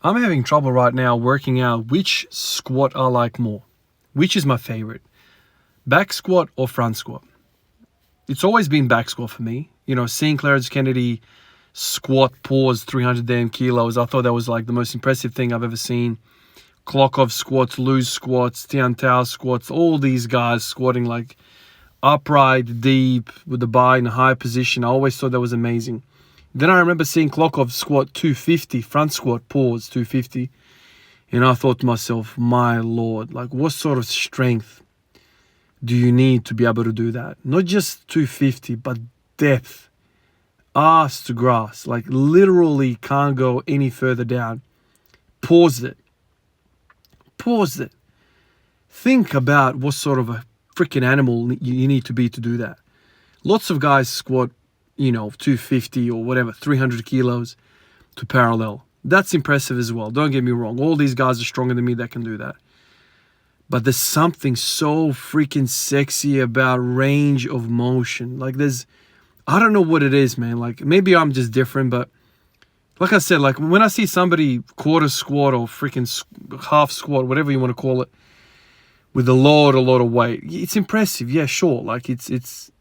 I'm having trouble right now working out which squat I like more. Which is my favorite? Back squat or front squat? It's always been back squat for me. You know, seeing Clarence Kennedy squat, pause 300 damn kilos, I thought that was like the most impressive thing I've ever seen. Klokov squats, Luz squats, Tian Tao squats, all these guys squatting like upright, deep, with the bar in a high position. I always thought that was amazing. Then I remember seeing Klokov squat 250, front squat, pause 250. And I thought to myself, my Lord, like what sort of strength do you need to be able to do that? Not just 250, but depth. Ass to grass. Like literally can't go any further down. Pause it. Pause it. Think about what sort of a freaking animal you need to be to do that. Lots of guys squat, 250 or whatever, 300 kilos to parallel. That's impressive as well. Don't get me wrong. All these guys are stronger than me that can do that. But there's something so freaking sexy about range of motion. Like I don't know what it is, man. Like maybe I'm just different, but like I said, like when I see somebody quarter squat or freaking half squat, whatever you want to call it, with a lot of weight, it's impressive. Yeah, sure. Like it's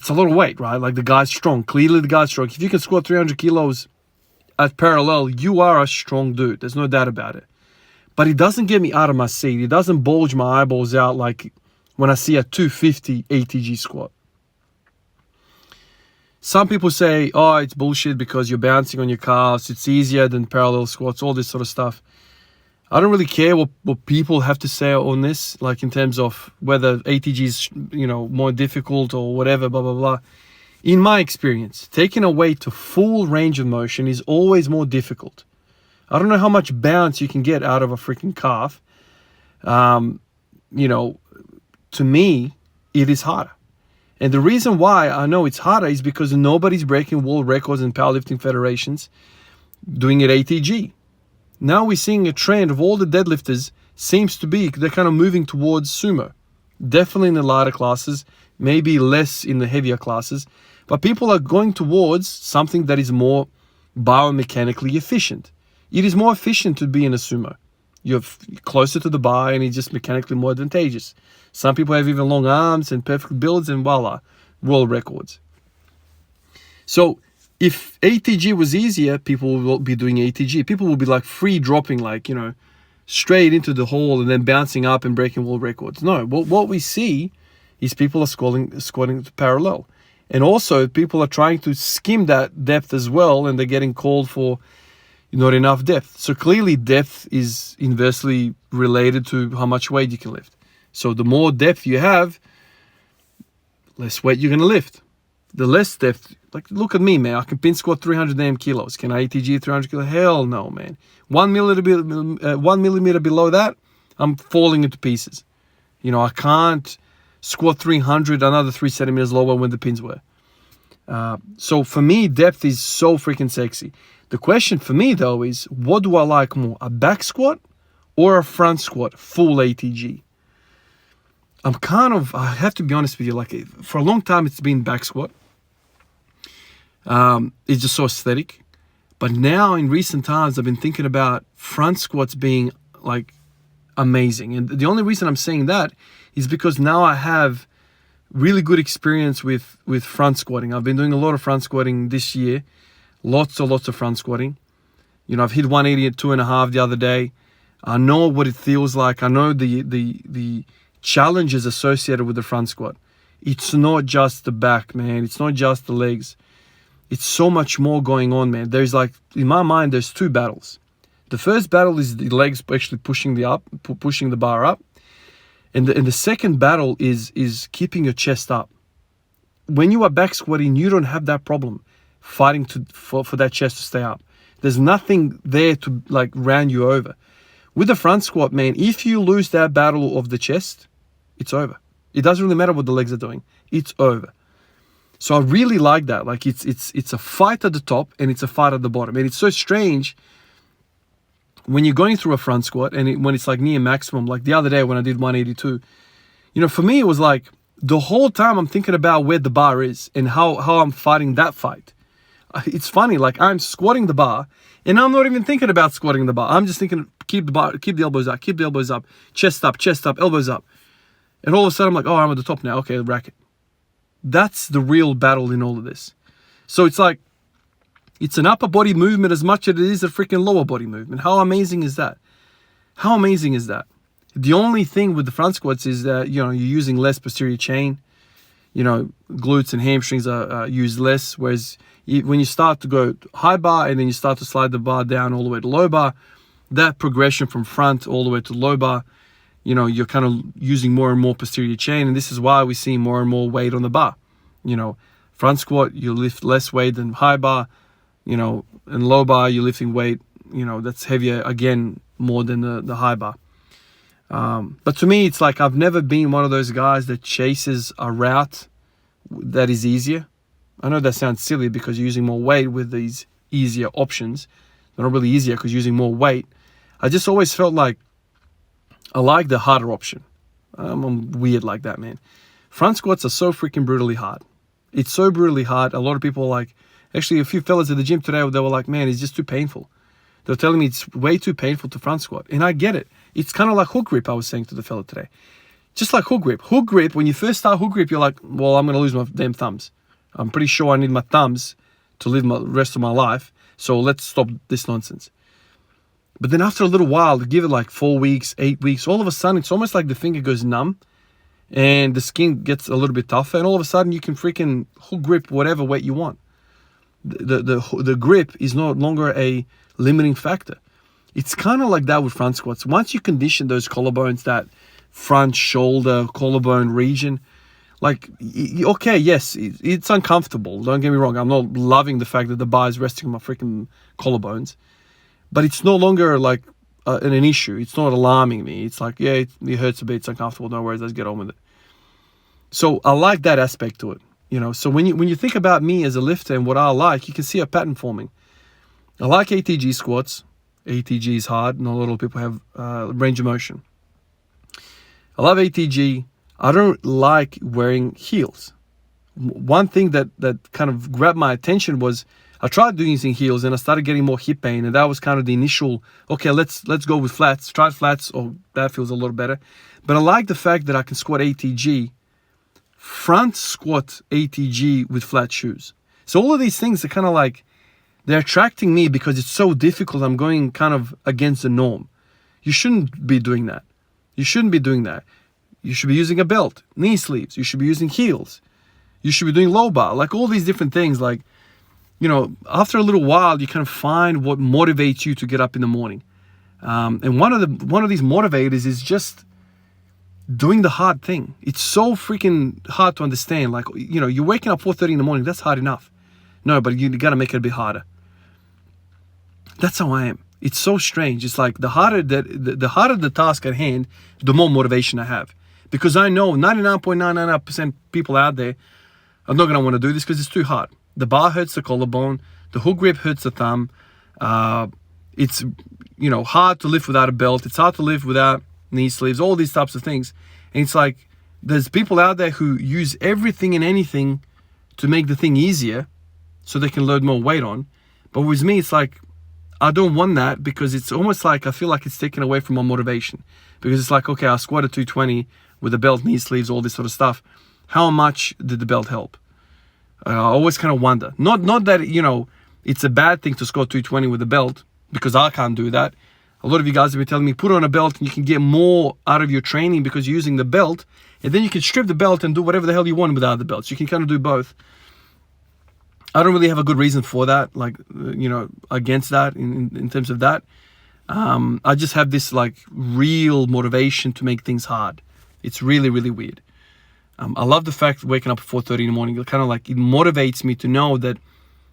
a lot of weight, right? Like the guy's strong. Clearly the guy's strong. If you can squat 300 kilos at parallel, you are a strong dude. There's no doubt about it. But it doesn't get me out of my seat. It doesn't bulge my eyeballs out like when I see a 250 ATG squat. Some people say, oh, it's bullshit because you're bouncing on your calves. It's easier than parallel squats, all this sort of stuff. I don't really care what people have to say on this, like in terms of whether ATG is, more difficult or whatever, blah, blah, blah. In my experience, taking a weight to full range of motion is always more difficult. I don't know how much bounce you can get out of a freaking calf. To me, it is harder. And the reason why I know it's harder is because nobody's breaking world records in powerlifting federations doing it ATG. Now we're seeing a trend of all the deadlifters seems to be, they're kind of moving towards sumo. Definitely in the lighter classes, maybe less in the heavier classes. But people are going towards something that is more biomechanically efficient. It is more efficient to be in a sumo. You're closer to the bar and it's just mechanically more advantageous. Some people have even long arms and perfect builds and voila, world records. So if ATG was easier, people will be doing ATG. People will be like free dropping, like, straight into the hole and then bouncing up and breaking world records. No, what we see is people are squatting parallel. And also people are trying to skim that depth as well, and they're getting called for not enough depth. So clearly depth is inversely related to how much weight you can lift. So the more depth you have, less weight you're going to lift. The less depth, like look at me, man. I can pin squat 300 damn kilos. Can I ATG 300 kilos? Hell no, man. 1 millimeter below that, I'm falling into pieces. I can't squat 300, another 3 centimeters lower when the pins were. So for me, depth is so freaking sexy. The question for me though is, what do I like more? A back squat or a front squat, full ATG? I have to be honest with you, like for a long time it's been back squat. It's just so aesthetic. But now in recent times, I've been thinking about front squats being like amazing. And the only reason I'm saying that is because now I have really good experience with front squatting. I've been doing a lot of front squatting this year. Lots of front squatting. I've hit 180 at 2.5 the other day. I know what it feels like. I know the challenges associated with the front squat. It's not just the back, man. It's not just the legs. It's so much more going on, man. There's like, in my mind, there's two battles. The first battle is the legs actually pushing the bar up. And the second battle is keeping your chest up. When you are back squatting, you don't have that problem fighting for that chest to stay up. There's nothing there to like round you over. With the front squat, man, if you lose that battle of the chest, it's over. It doesn't really matter what the legs are doing. It's over. So I really like that. Like it's a fight at the top and it's a fight at the bottom. And it's so strange when you're going through a front squat and when it's like near maximum, like the other day when I did 182, for me it was like the whole time I'm thinking about where the bar is and how I'm fighting that fight. It's funny, like I'm squatting the bar and I'm not even thinking about squatting the bar. I'm just thinking, keep the elbows up, chest up, elbows up. And all of a sudden I'm like, oh, I'm at the top now. Okay, rack it. That's the real battle in all of this. So it's like, it's an upper body movement as much as it is a freaking lower body movement. How amazing is that? How amazing is that? The only thing with the front squats is that, you know, you're using less posterior chain. You know, glutes and hamstrings are used less. Whereas when you start to go high bar and then you start to slide the bar down all the way to low bar, that progression from front all the way to low bar, you know, you're kind of using more and more posterior chain. And this is why we see more and more weight on the bar. You know, front squat, you lift less weight than high bar. You know, and low bar, you're lifting weight, you know, that's heavier, again, more than the high bar. But to me, it's like I've never been one of those guys that chases a route that is easier. I know that sounds silly because you're using more weight with these easier options. They're not really easier because you're using more weight. I just always felt like I like the harder option. I'm weird like that, man. Front squats are so freaking brutally hard. It's so brutally hard. A lot of people are like, actually, a few fellas at the gym today, they were like, man, it's just too painful. They were telling me it's way too painful to front squat. And I get it. It's kind of like hook grip, I was saying to the fella today. Just like hook grip. Hook grip, when you first start hook grip, you're like, well, I'm going to lose my damn thumbs. I'm pretty sure I need my thumbs to live my rest of my life. So let's stop this nonsense. But then after a little while, give it like 4 weeks, 8 weeks, all of a sudden, it's almost like the finger goes numb and the skin gets a little bit tougher. And all of a sudden, you can freaking hook grip whatever weight you want. The grip is no longer a limiting factor. It's kind of like that with front squats. Once you condition those collarbones, that front shoulder collarbone region, like, okay, yes, it's uncomfortable. Don't get me wrong. I'm not loving the fact that the bar is resting on my freaking collarbones, but it's no longer like an issue. It's not alarming me. It's like, yeah, it hurts a bit. It's uncomfortable. No worries. Let's get on with it. So I like that aspect to it. You know, so when you think about me as a lifter and what I like, you can see a pattern forming. I like ATG squats. ATG is hard. Not a lot of people have range of motion. I love ATG. I don't like wearing heels. One thing that kind of grabbed my attention was I tried doing using heels and I started getting more hip pain, and that was kind of the initial, okay, let's go with flats. Try flats. Oh, that feels a little better. But I like the fact that I can squat ATG, front squat ATG with flat shoes. So all of these things are kind of like, they're attracting me because it's so difficult. I'm going kind of against the norm. You shouldn't be doing that. You shouldn't be doing that. You should be using a belt, knee sleeves. You should be using heels. You should be doing low bar, like all these different things. Like, you know, after a little while, you kind of find what motivates you to get up in the morning. And one of these motivators is just doing the hard thing. It's so freaking hard to understand. Like, you know, you're waking up 4:30 in the morning. That's hard enough. No, but you got to make it a bit harder. That's how I am. It's so strange. It's like the harder the task at hand, the more motivation I have. Because I know 99.99% people out there are not going to want to do this because it's too hard. The bar hurts the collarbone. The hook grip hurts the thumb. It's, you know, hard to lift without a belt. It's hard to lift without knee sleeves, all these types of things. And it's like there's people out there who use everything and anything to make the thing easier so they can load more weight on. But with me, it's like, I don't want that because it's almost like I feel like it's taken away from my motivation. Because it's like, okay, I squatted 220 with a belt, knee sleeves, all this sort of stuff. How much did the belt help? I always kind of wonder. Not that, you know, it's a bad thing to squat 220 with a belt, because I can't do that. A lot of you guys have been telling me, put on a belt and you can get more out of your training because you're using the belt. And then you can strip the belt and do whatever the hell you want without the belt. So you can kind of do both. I don't really have a good reason for that, like, you know, against that in terms of that. I just have this like real motivation to make things hard. It's really, really weird. I love the fact waking up at 4:30 in the morning. It kind of like, it motivates me to know that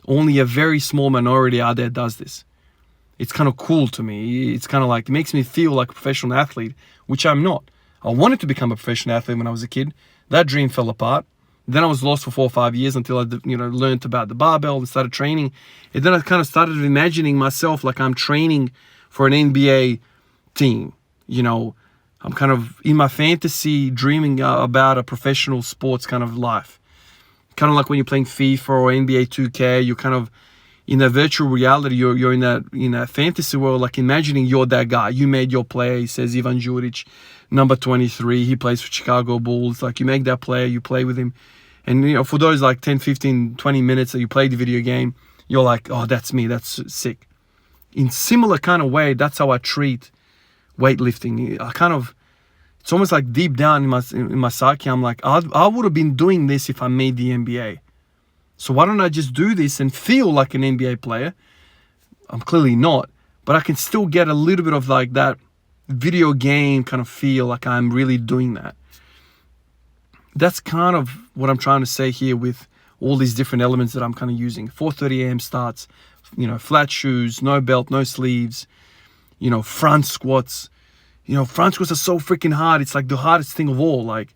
only a very small minority out there does this. It's kind of cool to me. It's kind of like, it makes me feel like a professional athlete, which I'm not. I wanted to become a professional athlete when I was a kid. That dream fell apart. Then I was lost for 4 or 5 years until I, you know, learned about the barbell and started training. And then I kind of started imagining myself like I'm training for an NBA team. You know, I'm kind of in my fantasy dreaming about a professional sports kind of life. Kind of like when you're playing FIFA or NBA 2K, you're kind of in that virtual reality, you're in that fantasy world, like imagining you're that guy. You made your play, says Ivan Juric, number 23. He plays for Chicago Bulls. Like, you make that player, you play with him. And, you know, for those like 10, 15, 20 minutes that you play the video game, you're like, oh, that's me. That's sick. In similar kind of way, that's how I treat weightlifting. It's almost like deep down in my psyche, I'm like, I would have been doing this if I made the NBA. So why don't I just do this and feel like an NBA player? I'm clearly not, but I can still get a little bit of like that video game kind of feel, like I'm really doing that. That's kind of what I'm trying to say here with all these different elements that I'm kind of using. 4:30 a.m. starts, you know, flat shoes, no belt, no sleeves, you know, front squats. You know, front squats are so freaking hard. It's like the hardest thing of all. Like,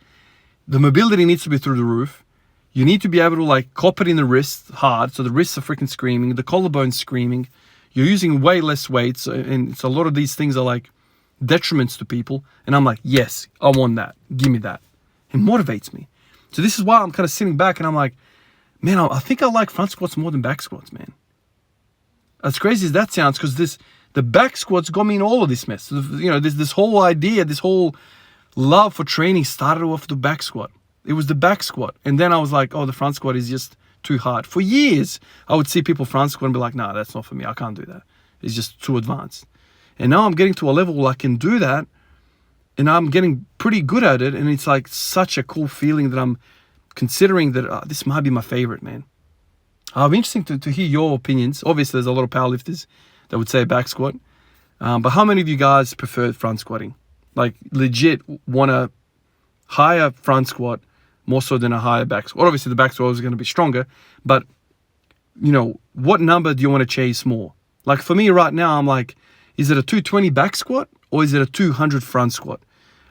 the mobility needs to be through the roof. You need to be able to like cop it in the wrist hard. So the wrists are freaking screaming. The collarbone's screaming. You're using way less weights. And it's a lot of these things are like detriments to people. And I'm like, yes, I want that. Give me that. It motivates me. So this is why I'm kind of sitting back and I'm like, man, I think I like front squats more than back squats, man. As crazy as that sounds, because the back squats got me in all of this mess. You know, this whole idea, this whole love for training started off the back squat. It was the back squat. And then I was like, oh, the front squat is just too hard. For years, I would see people front squat and be like, nah, that's not for me. I can't do that. It's just too advanced. And now I'm getting to a level where I can do that. And I'm getting pretty good at it. And it's like such a cool feeling that I'm considering that this might be my favorite, man. It'll be interesting to hear your opinions. Obviously, there's a lot of powerlifters that would say back squat. But how many of you guys prefer front squatting? Like, legit want a higher front squat more so than a higher back squat? Obviously, the back squat is going to be stronger. But, you know, what number do you want to chase more? Like, for me right now, I'm like, is it a 220 back squat or is it a 200 front squat?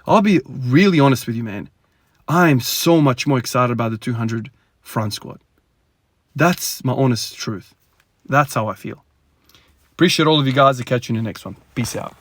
I'll be really honest with you, man. I am so much more excited about the 200 front squat. That's my honest truth. That's how I feel. Appreciate all of you guys. I'll catch you in the next one. Peace out.